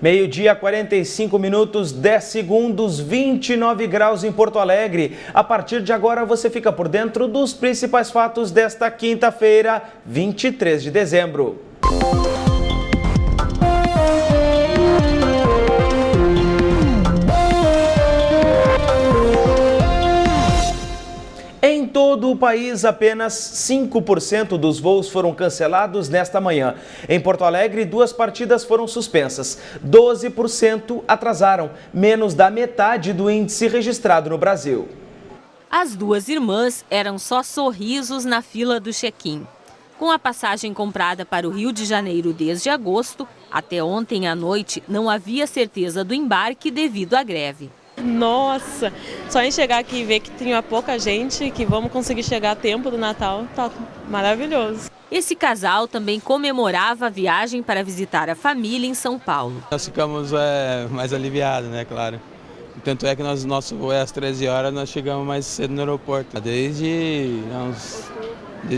Meio-dia, 45 minutos, 10 segundos, 29 graus em Porto Alegre. A partir de agora você fica por dentro dos principais fatos desta quinta-feira, 23 de dezembro. Em todo o país, apenas 5% dos voos foram cancelados nesta manhã. Em Porto Alegre, 2 partidas foram suspensas. 12% atrasaram, menos da metade do índice registrado no Brasil. As duas irmãs eram só sorrisos na fila do check-in. Com a passagem comprada para o Rio de Janeiro desde agosto, até ontem à noite não havia certeza do embarque devido à greve. Nossa, só em chegar aqui e ver que tinha pouca gente, que vamos conseguir chegar a tempo do Natal, tá maravilhoso. Esse casal também comemorava a viagem para visitar a família em São Paulo. Nós ficamos mais aliviados, né, claro. Tanto é que nosso voo é às 13 horas, nós chegamos mais cedo no aeroporto. Desde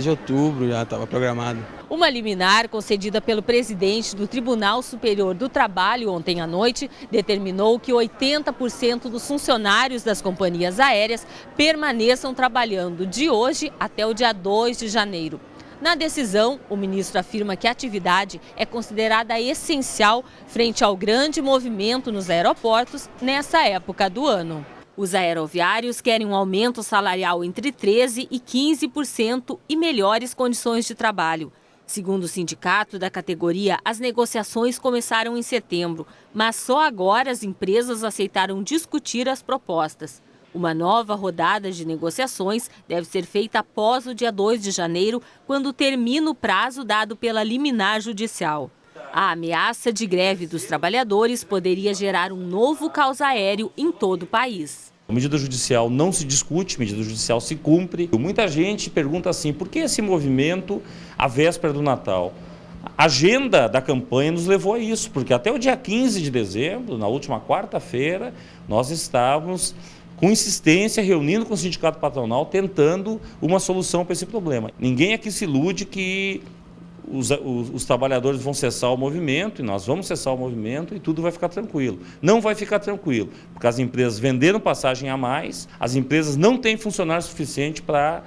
outubro já estava programado. Uma liminar concedida pelo presidente do Tribunal Superior do Trabalho ontem à noite determinou que 80% dos funcionários das companhias aéreas permaneçam trabalhando de hoje até o dia 2 de janeiro. Na decisão, o ministro afirma que a atividade é considerada essencial frente ao grande movimento nos aeroportos nessa época do ano. Os aeroviários querem um aumento salarial entre 13% e 15% e melhores condições de trabalho. Segundo o sindicato da categoria, as negociações começaram em setembro, mas só agora as empresas aceitaram discutir as propostas. Uma nova rodada de negociações deve ser feita após o dia 2 de janeiro, quando termina o prazo dado pela liminar judicial. A ameaça de greve dos trabalhadores poderia gerar um novo caos aéreo em todo o país. A medida judicial não se discute, a medida judicial se cumpre. Muita gente pergunta assim, por que esse movimento à véspera do Natal? A agenda da campanha nos levou a isso, porque até o dia 15 de dezembro, na última quarta-feira, nós estávamos com insistência reunindo com o sindicato patronal, tentando uma solução para esse problema. Ninguém aqui se ilude que os trabalhadores vão cessar o movimento, e nós vamos cessar o movimento e tudo vai ficar tranquilo. Não vai ficar tranquilo, porque as empresas venderam passagem a mais, as empresas não têm funcionário suficiente para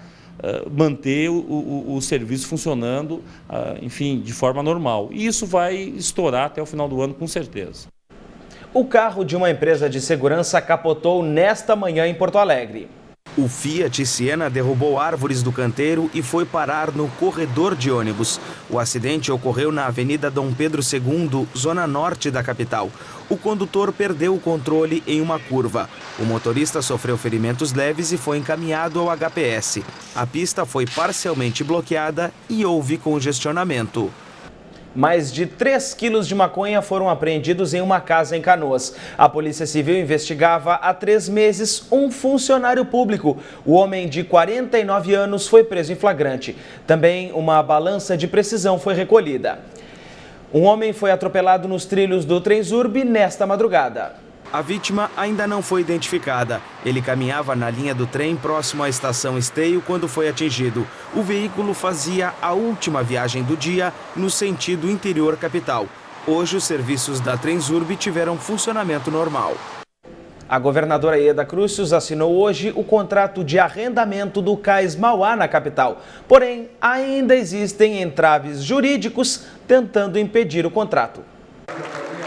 manter o serviço funcionando, enfim, de forma normal. E isso vai estourar até o final do ano, com certeza. O carro de uma empresa de segurança capotou nesta manhã em Porto Alegre. O Fiat Siena derrubou árvores do canteiro e foi parar no corredor de ônibus. O acidente ocorreu na Avenida Dom Pedro II, zona norte da capital. O condutor perdeu o controle em uma curva. O motorista sofreu ferimentos leves e foi encaminhado ao HPS. A pista foi parcialmente bloqueada e houve congestionamento. Mais de 3 quilos de maconha foram apreendidos em uma casa em Canoas. A Polícia Civil investigava há 3 meses um funcionário público. O homem de 49 anos foi preso em flagrante. Também uma balança de precisão foi recolhida. Um homem foi atropelado nos trilhos do Transurb nesta madrugada. A vítima ainda não foi identificada. Ele caminhava na linha do trem próximo à estação Esteio quando foi atingido. O veículo fazia a última viagem do dia no sentido interior capital. Hoje, os serviços da Transurb tiveram funcionamento normal. A governadora Ieda Crucius assinou hoje o contrato de arrendamento do Cais Mauá na capital. Porém, ainda existem entraves jurídicos tentando impedir o contrato.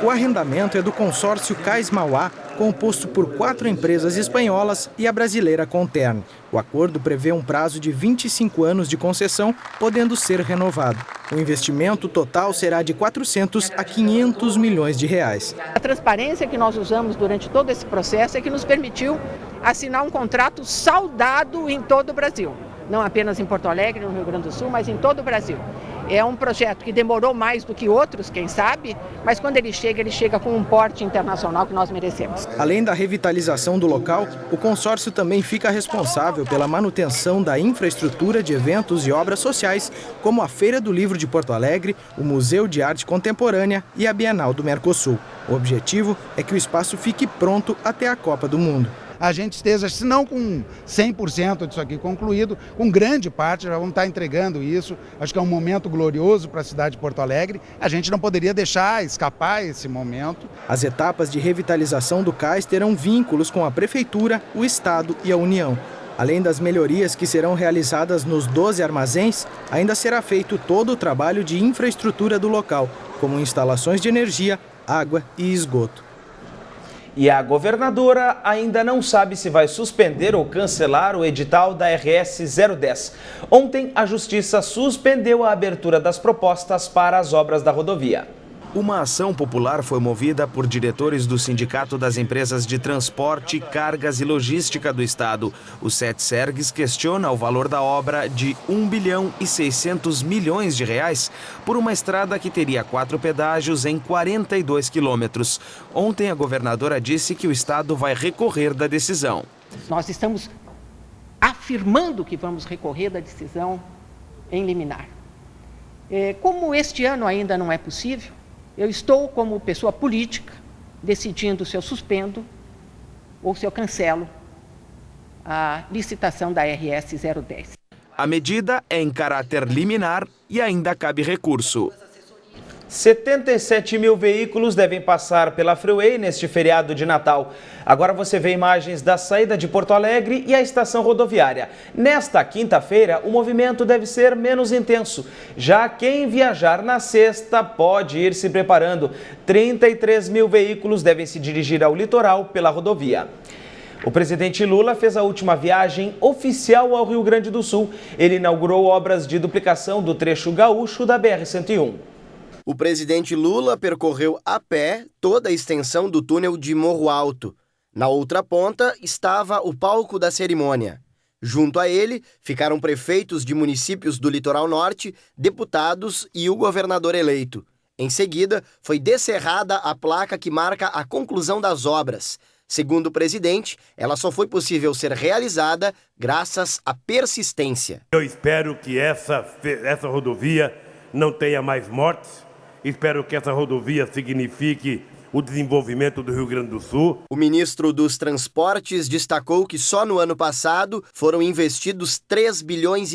O arrendamento é do consórcio Cais Mauá, composto por 4 empresas espanholas e a brasileira Contern. O acordo prevê um prazo de 25 anos de concessão, podendo ser renovado. O investimento total será de 400 a 500 milhões de reais. A transparência que nós usamos durante todo esse processo é que nos permitiu assinar um contrato saudado em todo o Brasil. Não apenas em Porto Alegre, no Rio Grande do Sul, mas em todo o Brasil. É um projeto que demorou mais do que outros, quem sabe, mas quando ele chega com um porte internacional que nós merecemos. Além da revitalização do local, o consórcio também fica responsável pela manutenção da infraestrutura de eventos e obras sociais, como a Feira do Livro de Porto Alegre, o Museu de Arte Contemporânea e a Bienal do Mercosul. O objetivo é que o espaço fique pronto até a Copa do Mundo. a gente esteja, se não com 100% disso aqui concluído, com grande parte, já vamos estar entregando isso. Acho que é um momento glorioso para a cidade de Porto Alegre. A gente não poderia deixar escapar esse momento. As etapas de revitalização do cais terão vínculos com a Prefeitura, o Estado e a União. Além das melhorias que serão realizadas nos 12 armazéns, ainda será feito todo o trabalho de infraestrutura do local, como instalações de energia, água e esgoto. E a governadora ainda não sabe se vai suspender ou cancelar o edital da RS 010. Ontem, a Justiça suspendeu a abertura das propostas para as obras da rodovia. Uma ação popular foi movida por diretores do Sindicato das Empresas de Transporte, Cargas e Logística do Estado. O SETSERGS questiona o valor da obra de R$1,6 bilhão por uma estrada que teria 4 pedágios em 42 quilômetros. Ontem, a governadora disse que o Estado vai recorrer da decisão. Nós estamos afirmando que vamos recorrer da decisão em liminar. Como este ano ainda não é possível, eu estou, como pessoa política, decidindo se eu suspendo ou se eu cancelo a licitação da RS 010. A medida é em caráter liminar e ainda cabe recurso. 77 mil veículos devem passar pela Freeway neste feriado de Natal. Agora você vê imagens da saída de Porto Alegre e a estação rodoviária. Nesta quinta-feira, o movimento deve ser menos intenso. Já quem viajar na sexta pode ir se preparando. 33 mil veículos devem se dirigir ao litoral pela rodovia. O presidente Lula fez a última viagem oficial ao Rio Grande do Sul. Ele inaugurou obras de duplicação do trecho gaúcho da BR-101. O presidente Lula percorreu a pé toda a extensão do túnel de Morro Alto. Na outra ponta estava o palco da cerimônia. Junto a ele ficaram prefeitos de municípios do litoral norte, deputados e o governador eleito. Em seguida, foi descerrada a placa que marca a conclusão das obras. Segundo o presidente, ela só foi possível ser realizada graças à persistência. Eu espero que essa rodovia não tenha mais mortes. Espero que essa rodovia signifique o desenvolvimento do Rio Grande do Sul. O ministro dos Transportes destacou que só no ano passado foram investidos 3,5 bilhões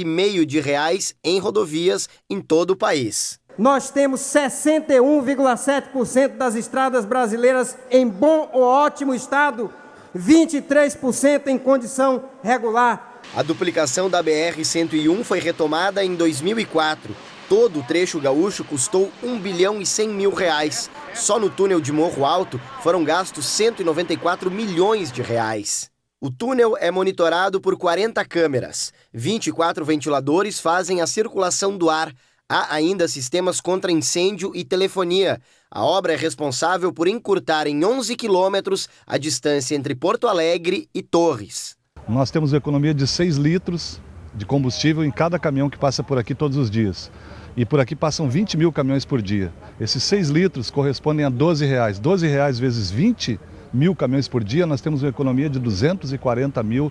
de reais em rodovias em todo o país. Nós temos 61,7% das estradas brasileiras em bom ou ótimo estado, 23% em condição regular. A duplicação da BR-101 foi retomada em 2004. Todo o trecho gaúcho custou R$1,1 bilhão. Só no túnel de Morro Alto foram gastos R$194 milhões. O túnel é monitorado por 40 câmeras. 24 ventiladores fazem a circulação do ar. Há ainda sistemas contra incêndio e telefonia. A obra é responsável por encurtar em 11 quilômetros a distância entre Porto Alegre e Torres. Nós temos uma economia de 6 litros de combustível em cada caminhão que passa por aqui todos os dias. E por aqui passam 20 mil caminhões por dia. Esses 6 litros correspondem a R$12. R$12 vezes 20 mil caminhões por dia, nós temos uma economia de R$240 mil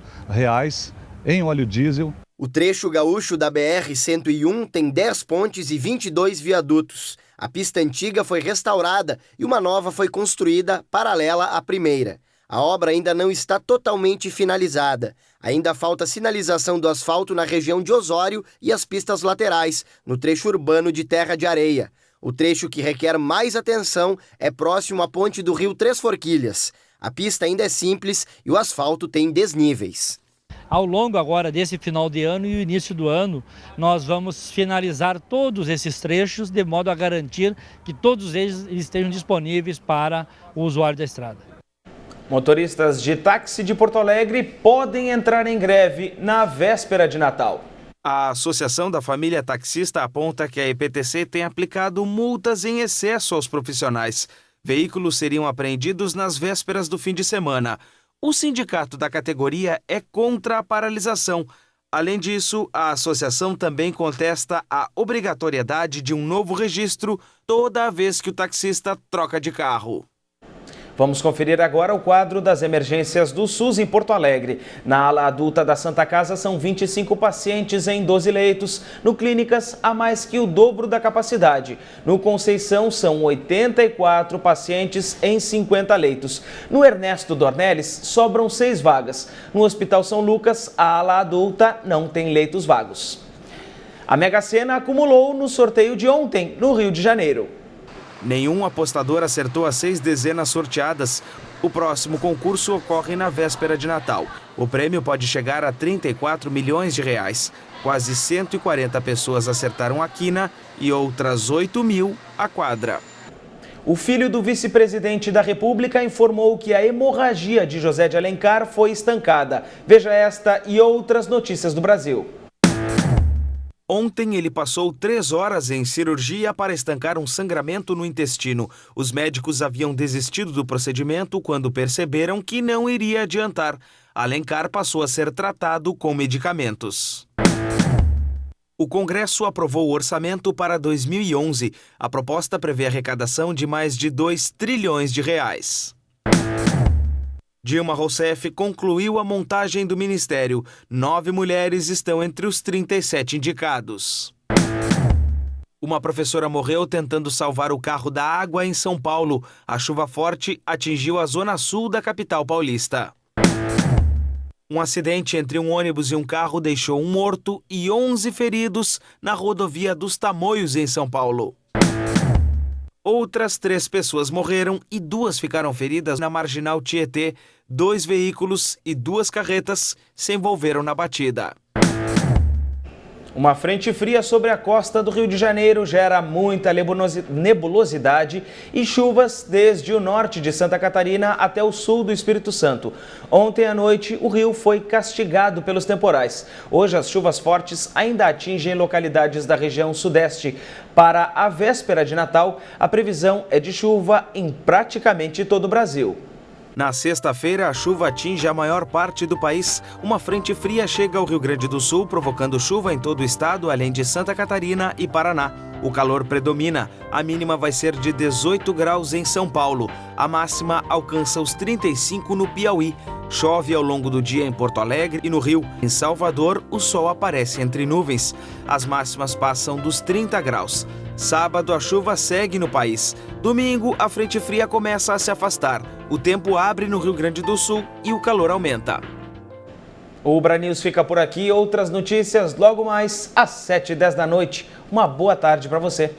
em óleo diesel. O trecho gaúcho da BR-101 tem 10 pontes e 22 viadutos. A pista antiga foi restaurada e uma nova foi construída paralela à primeira. A obra ainda não está totalmente finalizada. Ainda falta sinalização do asfalto na região de Osório e as pistas laterais, no trecho urbano de Terra de Areia. O trecho que requer mais atenção é próximo à ponte do Rio Três Forquilhas. A pista ainda é simples e o asfalto tem desníveis. Ao longo agora desse final de ano e o início do ano, nós vamos finalizar todos esses trechos de modo a garantir que todos eles estejam disponíveis para o usuário da estrada. Motoristas de táxi de Porto Alegre podem entrar em greve na véspera de Natal. A Associação da Família Taxista aponta que a EPTC tem aplicado multas em excesso aos profissionais. Veículos seriam apreendidos nas vésperas do fim de semana. O sindicato da categoria é contra a paralisação. Além disso, a associação também contesta a obrigatoriedade de um novo registro toda vez que o taxista troca de carro. Vamos conferir agora o quadro das emergências do SUS em Porto Alegre. Na ala adulta da Santa Casa são 25 pacientes em 12 leitos. No Clínicas, há mais que o dobro da capacidade. No Conceição, são 84 pacientes em 50 leitos. No Ernesto Dornelles, sobram 6 vagas. No Hospital São Lucas, a ala adulta não tem leitos vagos. A Mega Sena acumulou no sorteio de ontem, no Rio de Janeiro. Nenhum apostador acertou as 6 dezenas sorteadas. O próximo concurso ocorre na véspera de Natal. O prêmio pode chegar a 34 milhões de reais. Quase 140 pessoas acertaram a quina e outras 8 mil a quadra. O filho do vice-presidente da República informou que a hemorragia de José de Alencar foi estancada. Veja esta e outras notícias do Brasil. Ontem ele passou 3 horas em cirurgia para estancar um sangramento no intestino. Os médicos haviam desistido do procedimento quando perceberam que não iria adiantar. Alencar passou a ser tratado com medicamentos. O Congresso aprovou o orçamento para 2011. A proposta prevê arrecadação de mais de 2 trilhões de reais. Dilma Rousseff concluiu a montagem do ministério. 9 mulheres estão entre os 37 indicados. Uma professora morreu tentando salvar o carro da água em São Paulo. A chuva forte atingiu a zona sul da capital paulista. Um acidente entre um ônibus e um carro deixou um morto e 11 feridos na rodovia dos Tamoios, em São Paulo. Outras 3 pessoas morreram e 2 ficaram feridas na Marginal Tietê. 2 veículos e 2 carretas se envolveram na batida. Uma frente fria sobre a costa do Rio de Janeiro gera muita nebulosidade e chuvas desde o norte de Santa Catarina até o sul do Espírito Santo. Ontem à noite, o rio foi castigado pelos temporais. Hoje, as chuvas fortes ainda atingem localidades da região sudeste. Para a véspera de Natal, a previsão é de chuva em praticamente todo o Brasil. Na sexta-feira, a chuva atinge a maior parte do país. Uma frente fria chega ao Rio Grande do Sul, provocando chuva em todo o estado, além de Santa Catarina e Paraná. O calor predomina. A mínima vai ser de 18 graus em São Paulo. A máxima alcança os 35 no Piauí. Chove ao longo do dia em Porto Alegre e no Rio. Em Salvador, o sol aparece entre nuvens. As máximas passam dos 30 graus. Sábado, a chuva segue no país. Domingo, a frente fria começa a se afastar. O tempo abre no Rio Grande do Sul e o calor aumenta. O BraNews fica por aqui. Outras notícias logo mais às 7h10 da noite. Uma boa tarde para você.